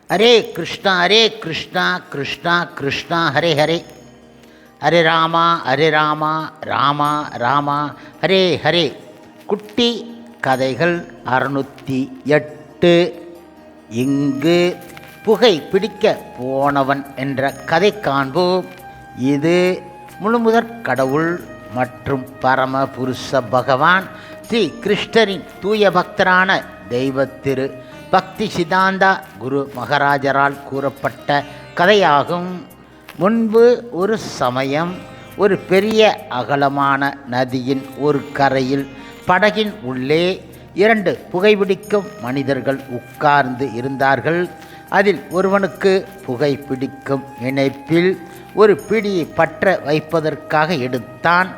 ஹரே கிருஷ்ணா கிருஷ்ணா கிருஷ்ணா ஹரே ஹரே, ஹரே ராமா ராமா ராமா ஹரே ஹரே. குட்டி கதைகள் 608. இங்கு புகை பிடிக்க போனவன் என்ற கதை காண்போம். இது முழுமுதற் கடவுள் மற்றும் பரம புருஷ பகவான் ஸ்ரீ கிருஷ்ணரின் தூய பக்தரான தெய்வத்திரு பக்தி சிதாந்தா குரு மகாராஜரால் கூறப்பட்ட கதையாகும். முன்பு ஒரு சமயம் ஒரு பெரிய அகலமான நதியின் ஒரு கரையில் படகின் உள்ளே 2 புகைப்பிடிக்கும் மனிதர்கள் உட்கார்ந்து இருந்தார்கள். அதில் ஒருவனுக்கு புகைப்பிடிக்கும் இணைப்பில் ஒரு பிடியை பற்ற வைப்பதற்காக எடுத்தான்.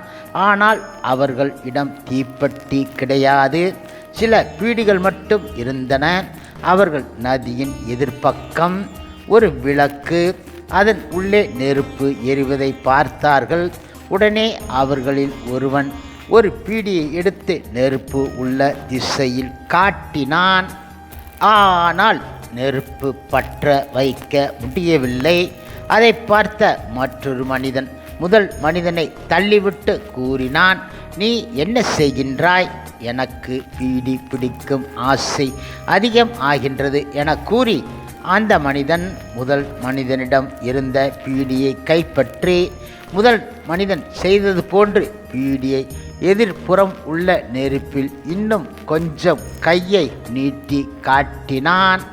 ஆனால் அவர்கள் இடம் தீப்பெட்டி கிடையாது. சில பீடிகள் மட்டும் இருந்தன. அவர்கள் நதியின் எதிர்ப்பக்கம் ஒரு விளக்கு, அதன் உள்ளே நெருப்பு எரிவதை பார்த்தார்கள். உடனே அவர்களில் ஒருவன் ஒரு பீடியை எடுத்து நெருப்பு உள்ள திசையில் காட்டினான். ஆனால் நெருப்பு பற்ற வைக்க முடியவில்லை. அதை பார்த்த மற்றொரு மனிதன் முதல் மனிதனை தள்ளிவிட்டு கூறினான், நீ என்ன செய்கின்றாய்? எனக்கு பீடி பிடிக்கும் ஆசை அதிகம் ஆகின்றது என கூறி அந்த மனிதன் முதல் மனிதனிடம் இருந்த பீடியை கைப்பற்றி முதல் மனிதன் செய்தது போன்று பீடியை எதிர்ப்புறம் உள்ள நெருப்பில் இன்னும் கொஞ்சம் கையை நீட்டி காட்டினான்.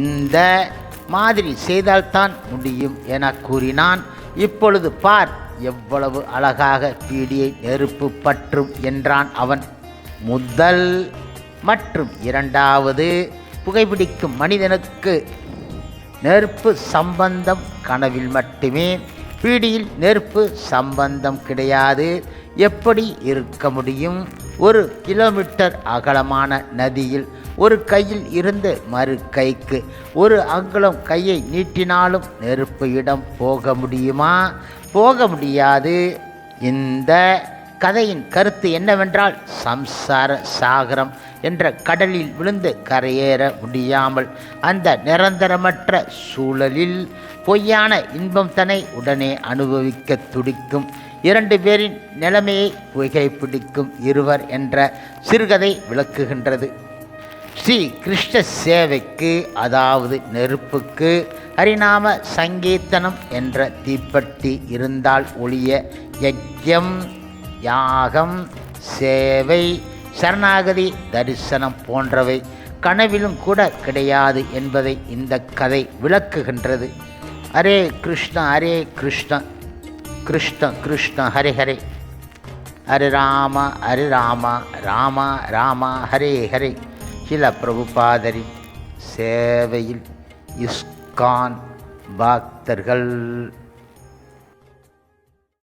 இந்த மாதிரி செய்தால்தான் முடியும் என கூறினான். இப்பொழுது பார், எவ்வளவு அழகாக பீடியை நெருப்பு பற்றும் என்றான் அவன். முதல் மற்றும் இரண்டாவது புகைப்பிடிக்கும் மனிதனுக்கு நெருப்பு சம்பந்தம் கனவில் மட்டுமே. பீடியில் நெருப்பு சம்பந்தம் கிடையாது. எப்படி இருக்க முடியும்? 1 கிலோமீட்டர் அகலமான நதியில் ஒரு கையில் இருந்து மறு கைக்கு 1 அங்குலம் கையை நீட்டினாலும் நெருப்பு இடம் போக முடியுமா? போக முடியாது. இந்த கதையின் கருத்து என்னவென்றால், சம்சார சாகரம் என்ற கடலில் விழுந்து கரையேற முடியாமல் அந்த நிரந்தரமற்ற சூழலில் பொய்யான இன்பம் தன்னை உடனே அனுபவிக்க துடிக்கும் 2 பேரின் நிலைமையை புகைப்பிடிக்கும் இருவர் என்ற சிறுகதை விளக்குகின்றது. ஸ்ரீ கிருஷ்ண சேவைக்கு, அதாவது நெருப்புக்கு, ஹரிநாம சங்கீர்த்தனம் என்ற தீப்பெட்டி இருந்தால் ஒழிய யஜ்யம், யாகம், சேவை, சரணாகதி, தரிசனம் போன்றவை கனவிலும் கூட கிடையாது என்பதை இந்த கதை விளக்குகின்றது. ஹரே கிருஷ்ண கிருஷ்ண கிருஷ்ண ஹரே ஹரே, ஹரே ராம ராம ராம ஹரே ஹரே. சில பிரபுபாதரின் சேவையில் இஸ்கான் பக்தர்கள்.